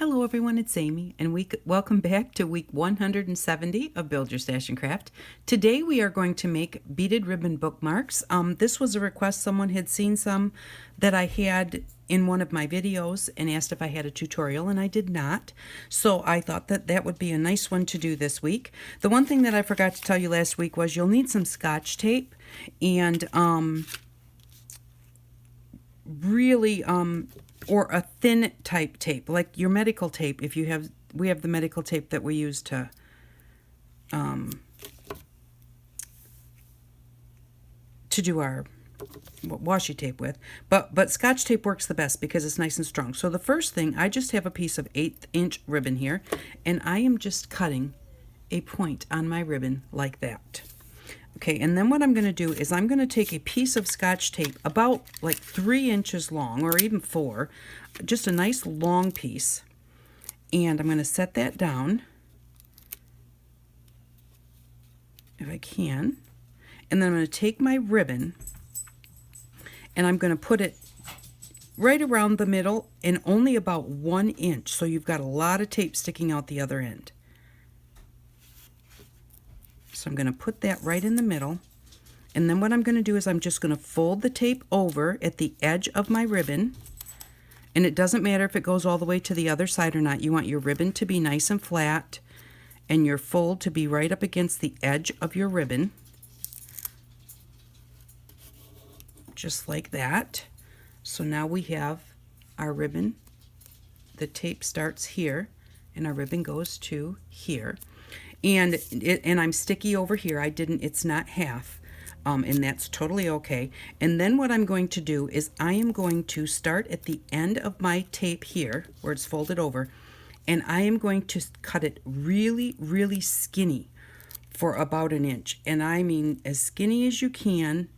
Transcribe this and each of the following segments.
Hello everyone, it's Amy, and welcome back to week 170 of Build Your Stash and Craft. Today we are going to make beaded ribbon bookmarks. This was a request. Someone had seen some that I had in one of my videos and asked if I had a tutorial, and I did not. So I thought that that would be a nice one to do this week. The one thing that I forgot to tell you last week was you'll need some Scotch tape and or a thin type tape, like your medical tape. If you have, we have the medical tape that we use to do our washi tape with, but Scotch tape works the best because it's nice and strong. So the first thing, I just have a piece of 1/8 inch ribbon here, and I am just cutting a point on my ribbon like that. Okay, and then what I'm going to do is I'm going to take a piece of Scotch tape about like 3 inches long, or even 4, just a nice long piece, and I'm going to set that down if I can, and then I'm going to take my ribbon and I'm going to put it right around the middle and only about 1 inch, so you've got a lot of tape sticking out the other end. So I'm going to put that right in the middle, and then what I'm going to do is I'm just going to fold the tape over at the edge of my ribbon, and it doesn't matter if it goes all the way to the other side or not. You want your ribbon to be nice and flat and your fold to be right up against the edge of your ribbon, just like that. So now we have our ribbon. The tape starts here and our ribbon goes to here. And I'm sticky over here. It's not half, and that's totally okay. And then what I'm going to do is I am going to start at the end of my tape here, where it's folded over, and I am going to cut it really, really skinny for about 1 inch. And I mean as skinny as you can,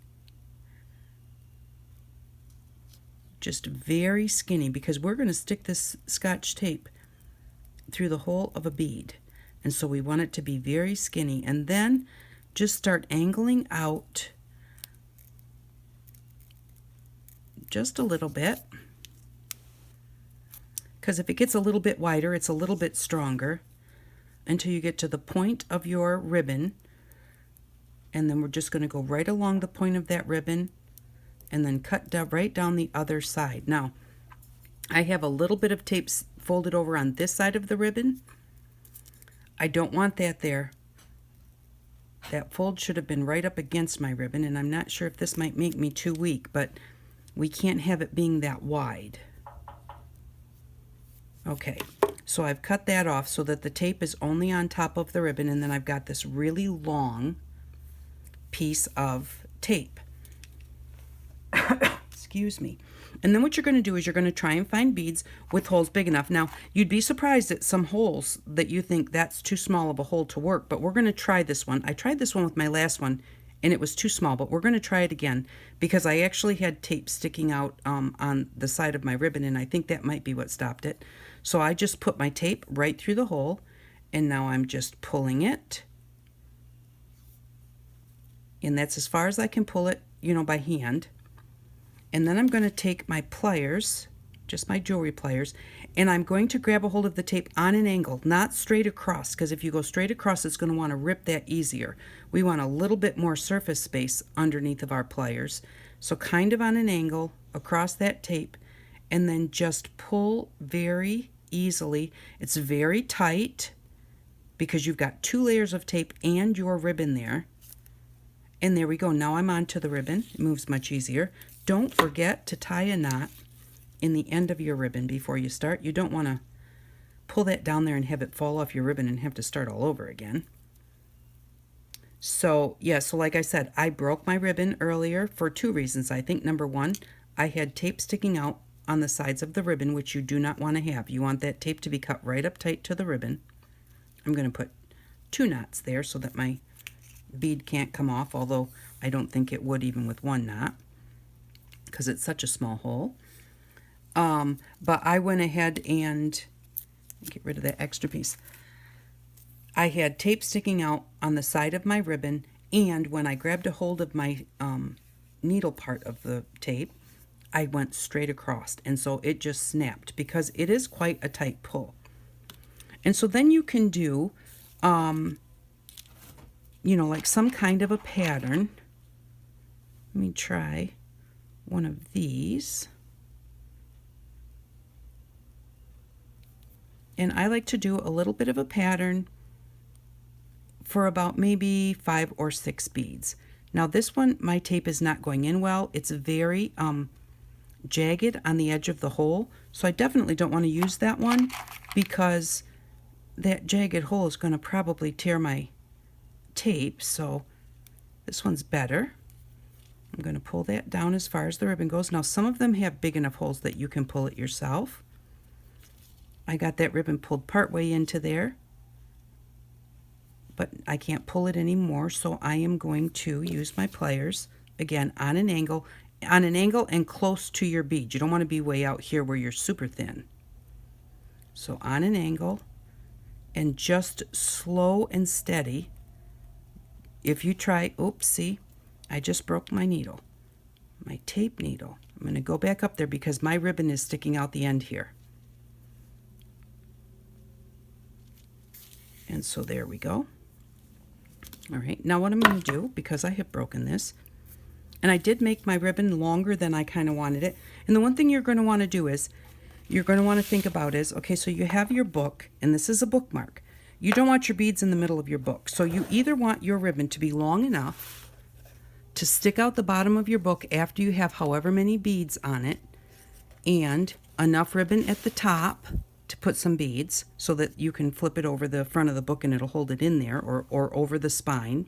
just very skinny, because we're going to stick this Scotch tape through the hole of a bead. And so we want it to be very skinny, and then just start angling out just a little bit, because if it gets a little bit wider, it's a little bit stronger, until you get to the point of your ribbon. And then we're just going to go right along the point of that ribbon and then cut down right down the other side. Now, I have a little bit of tape folded over on this side of the ribbon. I don't want that there. That fold should have been right up against my ribbon, and I'm not sure if this might make me too weak, but we can't have it being that wide. Okay, so I've cut that off so that the tape is only on top of the ribbon, and then I've got this really long piece of tape. Excuse me. And then what you're going to do is you're going to try and find beads with holes big enough. Now, you'd be surprised at some holes that you think that's too small of a hole to work, but we're going to try this one. I tried this one with my last one, and it was too small, but we're going to try it again, because I actually had tape sticking out on the side of my ribbon, and I think that might be what stopped it. So I just put my tape right through the hole, and now I'm just pulling it. And that's as far as I can pull it, you know, by hand. And then I'm going to take my pliers, just my jewelry pliers, and I'm going to grab a hold of the tape on an angle, not straight across, because if you go straight across, it's going to want to rip that easier. We want a little bit more surface space underneath of our pliers. So kind of on an angle across that tape, and then just pull very easily. It's very tight because you've got 2 layers of tape and your ribbon there. And there we go. Now I'm onto the ribbon. It moves much easier. Don't forget to tie a knot in the end of your ribbon before you start. You don't want to pull that down there and have it fall off your ribbon and have to start all over again. So, yeah, so like I said, I broke my ribbon earlier for 2 reasons. I think number 1, I had tape sticking out on the sides of the ribbon, which you do not want to have. You want that tape to be cut right up tight to the ribbon. I'm going to put 2 knots there so that my bead can't come off, although I don't think it would even with 1 knot, because it's such a small hole. But I went ahead and get rid of that extra piece. I had tape sticking out on the side of my ribbon, and when I grabbed a hold of my needle part of the tape, I went straight across, and so it just snapped because it is quite a tight pull. And so then you can do, you know, like some kind of a pattern. Let me try one of these. And I like to do a little bit of a pattern for about maybe 5 or 6 beads. Now this one, my tape is not going in well. It's very jagged on the edge of the hole, so I definitely don't want to use that one because that jagged hole is going to probably tear my tape. So this one's better. I'm going to pull that down as far as the ribbon goes. Now some of them have big enough holes that you can pull it yourself. I got that ribbon pulled part way into there, but I can't pull it anymore, so I am going to use my pliers again on an angle and close to your bead. You don't want to be way out here where you're super thin. So on an angle and just slow and steady. If you try, oops, see, I just broke my needle, my tape needle. I'm going to go back up there because my ribbon is sticking out the end here. And so there we go. All right, now what I'm going to do, because I have broken this, and I did make my ribbon longer than I kind of wanted it. And the one thing you're going to want to do is, you're going to want to think about is, okay, so you have your book, and this is a bookmark. You don't want your beads in the middle of your book. So you either want your ribbon to be long enough to stick out the bottom of your book after you have however many beads on it, and enough ribbon at the top to put some beads so that you can flip it over the front of the book and it'll hold it in there, or over the spine.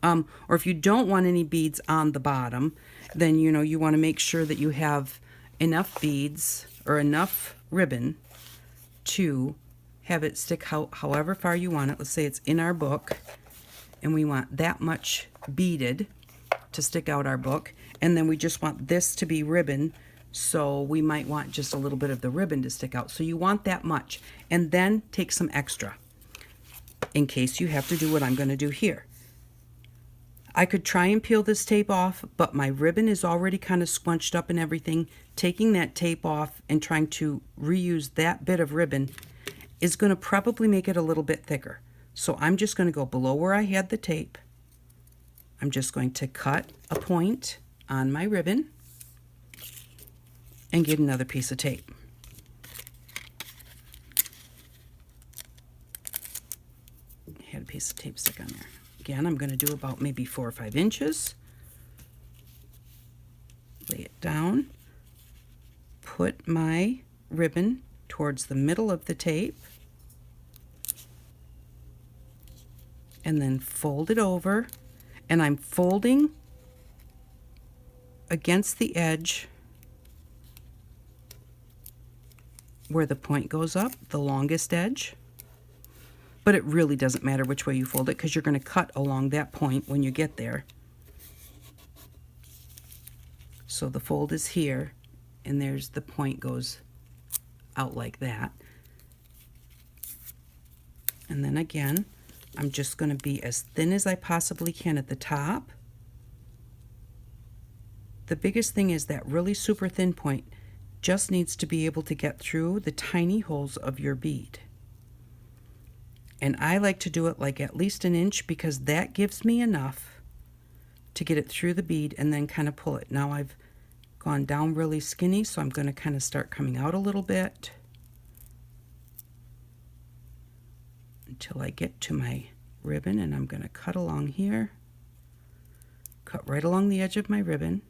Or if you don't want any beads on the bottom, then you know you want to make sure that you have enough beads or enough ribbon to have it stick however far you want it. Let's say it's in our book and we want that much beaded to stick out our book, and then we just want this to be ribbon, so we might want just a little bit of the ribbon to stick out. So you want that much, and then take some extra in case you have to do what I'm going to do here. I could try and peel this tape off, but my ribbon is already kind of squunched up and everything. Taking that tape off and trying to reuse that bit of ribbon is going to probably make it a little bit thicker. So I'm just going to go below where I had the tape. I'm just going to cut a point on my ribbon and get another piece of tape. I had a piece of tape stuck on there. Again, I'm going to do about maybe 4 or 5 inches. Lay it down. Put my ribbon towards the middle of the tape. And then fold it over. And I'm folding against the edge where the point goes up, the longest edge. But it really doesn't matter which way you fold it because you're going to cut along that point when you get there. So the fold is here, and there's the point goes out like that. And then again, I'm just going to be as thin as I possibly can at the top. The biggest thing is that really super thin point just needs to be able to get through the tiny holes of your bead. And I like to do it like at least an inch because that gives me enough to get it through the bead and then kind of pull it. Now I've gone down really skinny, so I'm going to kind of start coming out a little bit until I get to my ribbon, and I'm going to cut along here, cut right along the edge of my ribbon.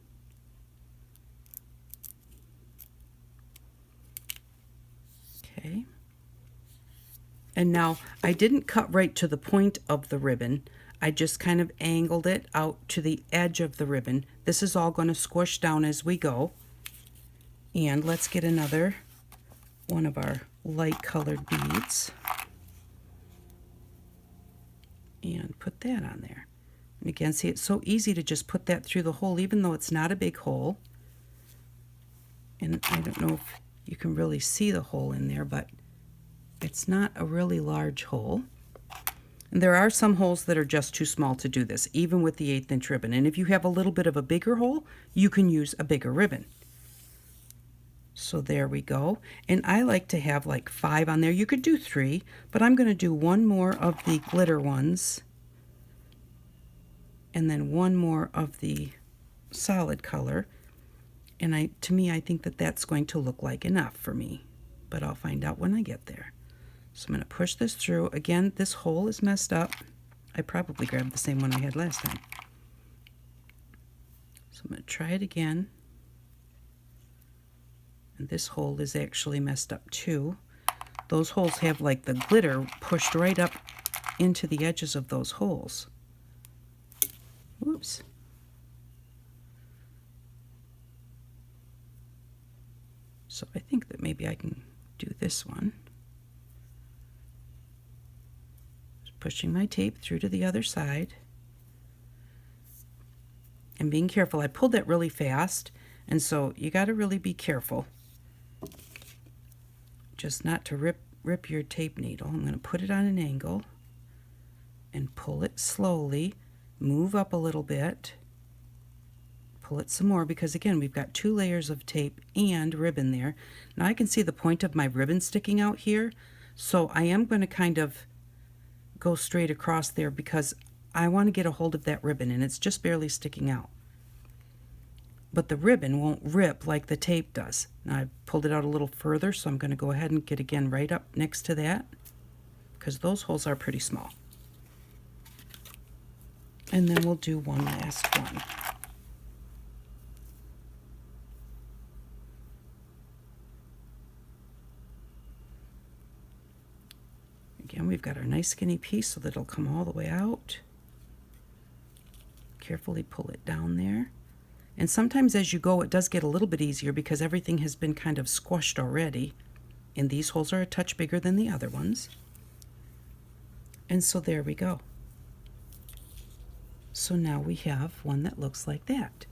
Okay. And now I didn't cut right to the point of the ribbon. I just kind of angled it out to the edge of the ribbon. This is all going to squish down as we go. And let's get another one of our light colored beads and put that on there. And again, see, it's so easy to just put that through the hole, even though it's not a big hole. And I don't know if you can really see the hole in there, but it's not a really large hole. And there are some holes that are just too small to do this, even with the 1/8 inch ribbon. And if you have a little bit of a bigger hole, you can use a bigger ribbon. So there we go. And I like to have like 5 on there. You could do 3, but I'm going to do one more of the glitter ones and then one more of the solid color. And to me, I think that that's going to look like enough for me, but I'll find out when I get there. So I'm going to push this through. Again, this hole is messed up. I probably grabbed the same one I had last time. So I'm going to try it again. And this hole is actually messed up too. Those holes have like the glitter pushed right up into the edges of those holes. Oops. So I think that maybe I can do this one. Just pushing my tape through to the other side. And being careful. I pulled that really fast, and so you got to really be careful. Just not to rip your tape needle. I'm going to put it on an angle and pull it slowly. Move up a little bit. Pull it some more because again we've got 2 layers of tape and ribbon there. Now I can see the point of my ribbon sticking out here, so I am going to kind of go straight across there because I want to get a hold of that ribbon and it's just barely sticking out. But the ribbon won't rip like the tape does. Now I've pulled it out a little further, so I'm going to go ahead and get again right up next to that because those holes are pretty small. And then we'll do one last one. Again, we've got our nice skinny piece so that it'll come all the way out. Carefully pull it down there. And sometimes as you go, it does get a little bit easier because everything has been kind of squashed already. And these holes are a touch bigger than the other ones. And so there we go. So now we have one that looks like that.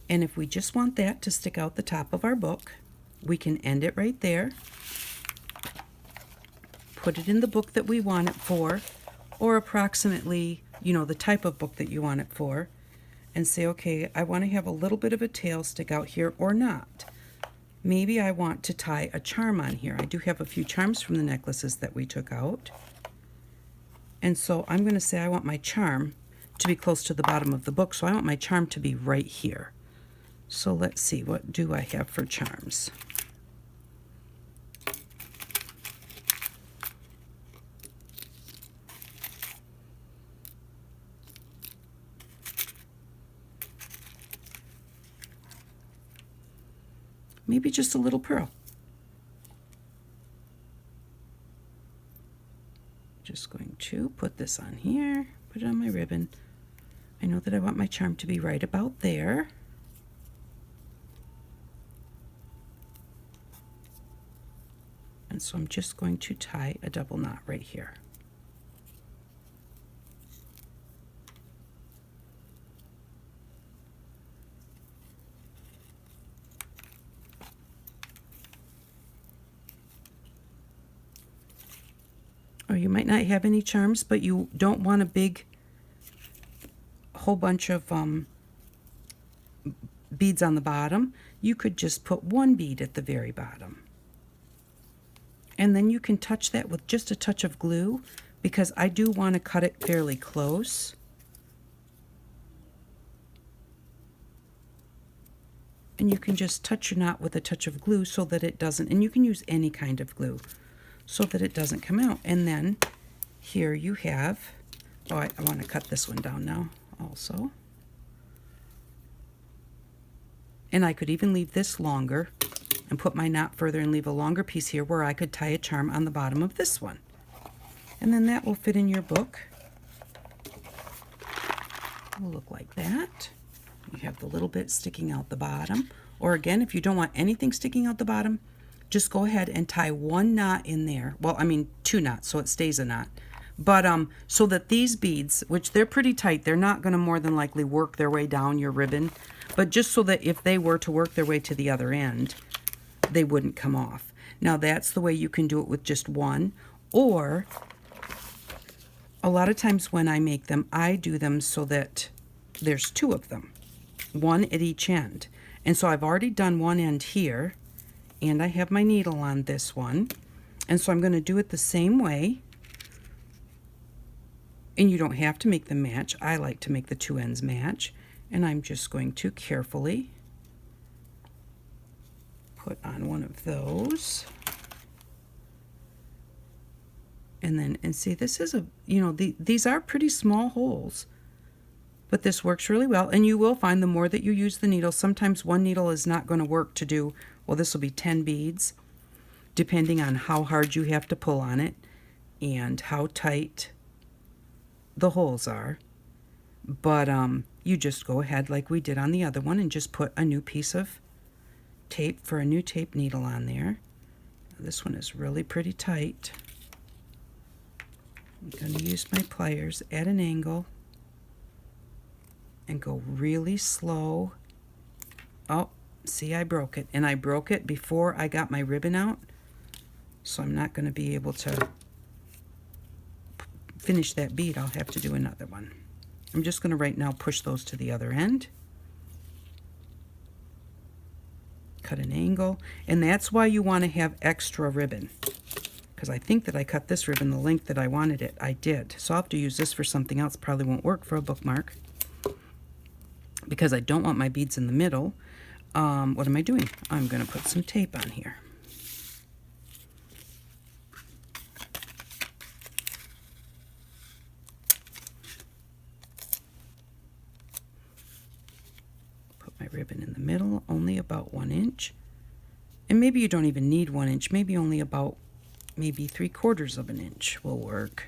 And if we just want that to stick out the top of our book, we can end it right there. Put it in the book that we want it for, or approximately, the type of book that you want it for. And say, okay, I want to have a little bit of a tail stick out here or not. Maybe I want to tie a charm on here. I do have a few charms from the necklaces that we took out. And so I'm going to say I want my charm to be close to the bottom of the book, so I want my charm to be right here. So let's see, what do I have for charms? Maybe just a little pearl. Just going to put this on here, put it on my ribbon. I know that I want my charm to be right about there. And so I'm just going to tie a double knot right here. Or you might not have any charms, but you don't want a big whole bunch of beads on the bottom. You could just put one bead at the very bottom. And then you can touch that with just a touch of glue because I do want to cut it fairly close. And you can just touch your knot with a touch of glue so that it doesn't, and you can use any kind of glue, so that it doesn't come out. And then here you have, I want to cut this one down now also. And I could even leave this longer and put my knot further and leave a longer piece here where I could tie a charm on the bottom of this one. And then that will fit in your book. It will look like that. You have the little bit sticking out the bottom. Or again, if you don't want anything sticking out the bottom, just go ahead and tie one knot in there. Well, I mean 2 knots, so it stays a knot. But so that these beads, which they're pretty tight, they're not going to more than likely work their way down your ribbon. But just so that if they were to work their way to the other end, they wouldn't come off. Now that's the way you can do it with just one. Or a lot of times when I make them, I do them so that there's 2 of them. One at each end. And so I've already done one end here. and I have my needle on this one. And so I'm going to do it the same way. And you don't have to make them match. I like to make the two ends match. And I'm just going to carefully put on one of those. And then, and see, this is a, you know, these are pretty small holes. But this works really well. And you will find the more that you use the needle, sometimes one needle is not going to work to do, well, this will be 10 beads, depending on how hard you have to pull on it and how tight the holes are. But you just go ahead like we did on the other one and just put a new piece of tape for a new tape needle on there. This one is really pretty tight. I'm going to use my pliers at an angle and go really slow. Oh, see, I broke it. And I broke it before I got my ribbon out. So I'm not going to be able to finish that bead. I'll have to do another one. I'm just going to right now push those to the other end. Cut an angle. And that's why you want to have extra ribbon. Because I think that I cut this ribbon the length that I wanted it. I did. So I'll have to use this for something else. Probably won't work for a bookmark. Because I don't want my beads in the middle. What am I doing? I'm going to put some tape on here. Put my ribbon in the middle, only about 1 inch. And maybe you don't even need 1 inch, maybe only about maybe 3/4 of an inch will work.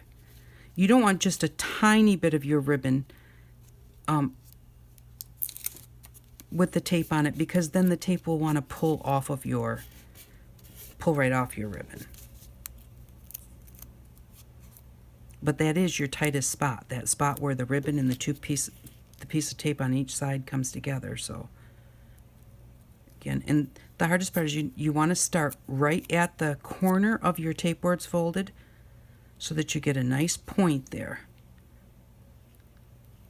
You don't want just a tiny bit of your ribbon with the tape on it, because then the tape will want to pull right off your ribbon. But that is your tightest spot, that spot where the ribbon and the piece of tape on each side comes together. So again, and the hardest part is you want to start right at the corner of your tape where it's folded so that you get a nice point there.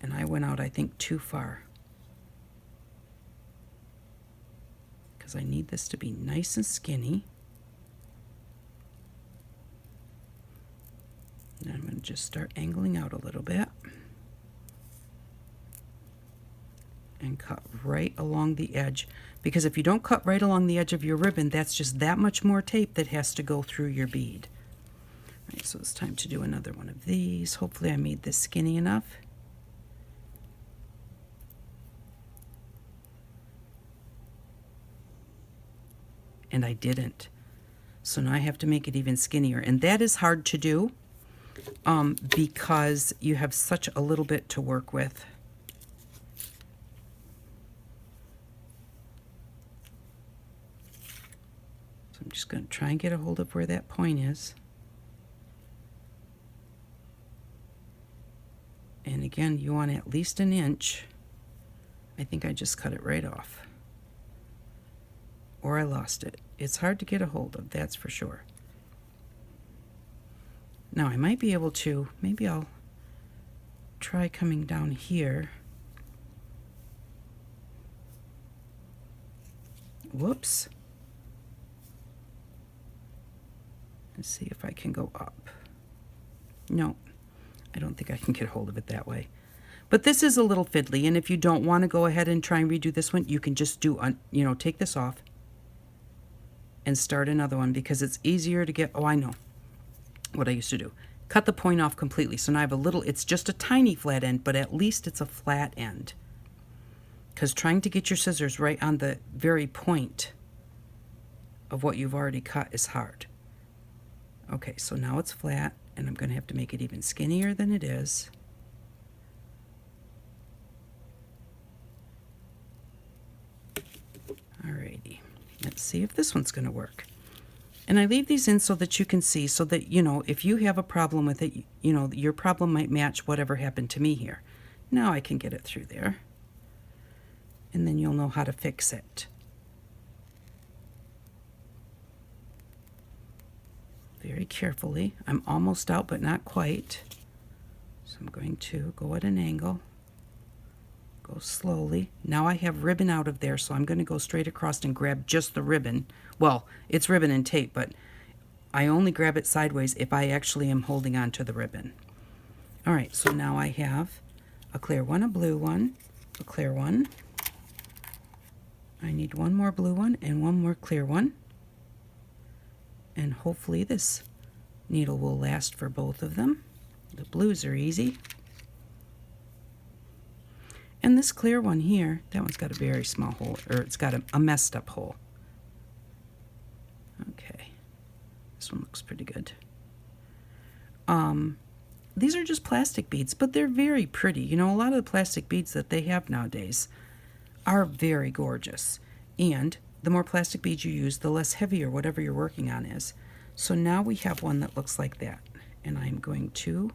And I went out, I think, too far, because I need this to be nice and skinny. And I'm going to just start angling out a little bit and cut right along the edge, because if you don't cut right along the edge of your ribbon, that's just that much more tape that has to go through your bead. All right, so it's time to do another one of these. Hopefully I made this skinny enough. And I didn't. So now I have to make it even skinnier. And that is hard to do because you have such a little bit to work with. So I'm just going to try and get a hold of where that point is. And again, you want at least 1 inch. I think I just cut it right off. Or I lost it. It's hard to get a hold of, that's for sure. Now I might be able to, maybe I'll try coming down here. Whoops. Let's see if I can go up. No, I don't think I can get a hold of it that way. But this is a little fiddly, and if you don't want to go ahead and try and redo this one, you can just do, take this off and start another one, because it's easier to get, oh, I know what I used to do. Cut the point off completely. So now I have a little, it's just a tiny flat end, but at least it's a flat end. Because trying to get your scissors right on the very point of what you've already cut is hard. Okay, so now it's flat, and I'm going to have to make it even skinnier than it is. Alrighty. Let's see if this one's going to work. And I leave these in so that you can see, so that, if you have a problem with it, your problem might match whatever happened to me here. Now I can get it through there. And then you'll know how to fix it. Very carefully. I'm almost out, but not quite. So I'm going to go at an angle, Go slowly. Now I have ribbon out of there, so I'm going to go straight across and grab just the ribbon. Well, it's ribbon and tape, but I only grab it sideways if I actually am holding on to the ribbon. All right, so now I have a clear one, a blue one, a clear one. I need one more blue one and one more clear one. And hopefully this needle will last for both of them. The blues are easy. And this clear one here, that one's got a very small hole, or it's got a messed up hole. Okay, this one looks pretty good. These are just plastic beads, but they're very pretty. You know, a lot of the plastic beads that they have nowadays are very gorgeous. And the more plastic beads you use, the less heavy or whatever you're working on is. So now we have one that looks like that. And I'm going to,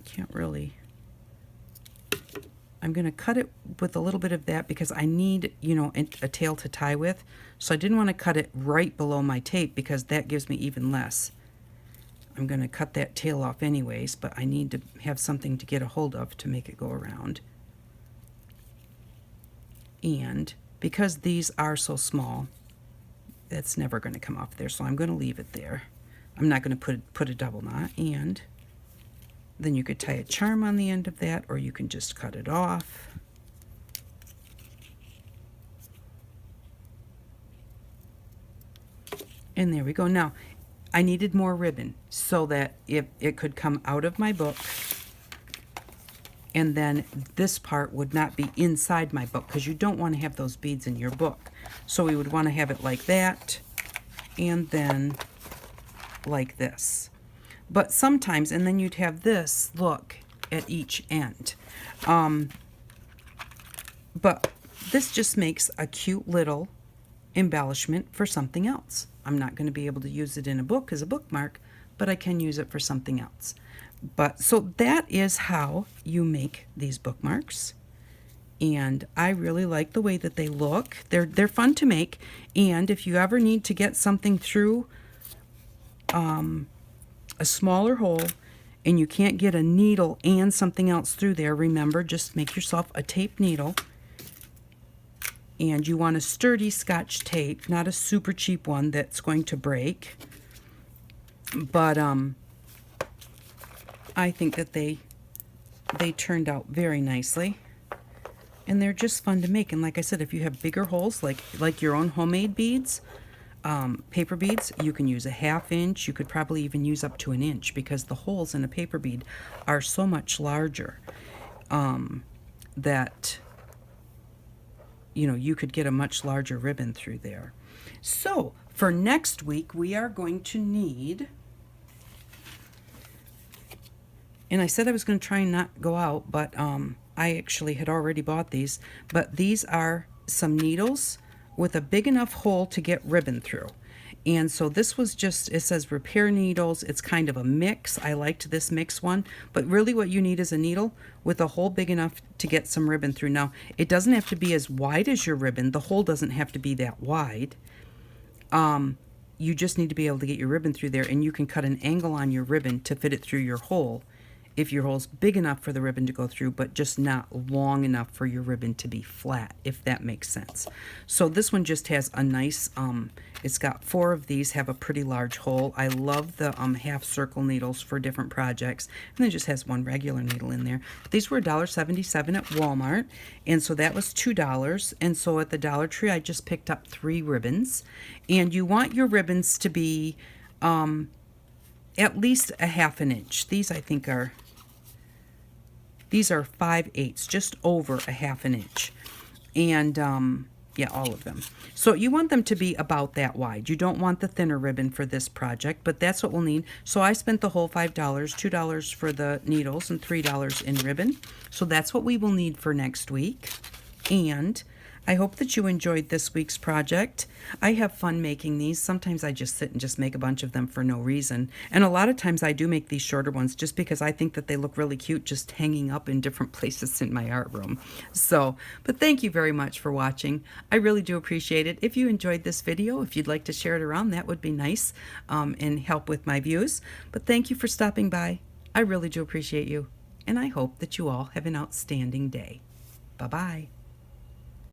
can't really, I'm going to cut it with a little bit of that because I need, you know, a tail to tie with. So I didn't want to cut it right below my tape because that gives me even less. I'm going to cut that tail off anyways, but I need to have something to get a hold of to make it go around. And because these are so small, that's never going to come off there, so I'm going to leave it there. I'm not going to put a double knot, and then you could tie a charm on the end of that, or you can just cut it off. And there we go. Now, I needed more ribbon so that it could come out of my book, and then this part would not be inside my book because you don't want to have those beads in your book. So we would want to have it like that and then like this. But sometimes, and then you'd have this look at each end. But this just makes a cute little embellishment for something else. I'm not going to be able to use it in a book as a bookmark, but I can use it for something else. But so that is how you make these bookmarks. And I really like the way that they look. They're fun to make. And if you ever need to get something through a smaller hole and you can't get a needle and something else through there, remember, just make yourself a tape needle. And you want a sturdy Scotch tape, not a super cheap one that's going to break. But I think that they turned out very nicely. And they're just fun to make. And like I said, if you have bigger holes, like your own homemade beads, paper beads, you can use a 1/2 inch. You could probably even use up to 1 inch because the holes in a paper bead are so much larger that, you know, you could get a much larger ribbon through there. So for next week, we are going to need, and I said I was going to try and not go out, but I actually had already bought these, but these are some needles with a big enough hole to get ribbon through. And so this was just, it says repair needles. It's kind of a mix. I liked this mix one, but really what you need is a needle with a hole big enough to get some ribbon through. Now, it doesn't have to be as wide as your ribbon. The hole doesn't have to be that wide. You just need to be able to get your ribbon through there, and you can cut an angle on your ribbon to fit it through your hole if your hole's big enough for the ribbon to go through, but just not long enough for your ribbon to be flat, if that makes sense. So this one just has a nice, it's got 4 of these, have a pretty large hole. I love the half circle needles for different projects, and it just has 1 regular needle in there. These were $1.77 at Walmart, and so that was $2. And so at the Dollar Tree, I just picked up 3 ribbons. And you want your ribbons to be at least a 1/2 inch. These I think are, these are 5/8, just over a 1/2 inch. And yeah, all of them. So you want them to be about that wide. You don't want the thinner ribbon for this project, but that's what we'll need. So I spent the whole $5, $2 for the needles and $3 in ribbon. So that's what we will need for next week. And I hope that you enjoyed this week's project. I have fun making these. Sometimes I just sit and just make a bunch of them for no reason. And a lot of times I do make these shorter ones just because I think that they look really cute just hanging up in different places in my art room. So, but thank you very much for watching. I really do appreciate it. If you enjoyed this video, if you'd like to share it around, that would be nice and help with my views. But thank you for stopping by. I really do appreciate you. and I hope that you all have an outstanding day. Bye-bye.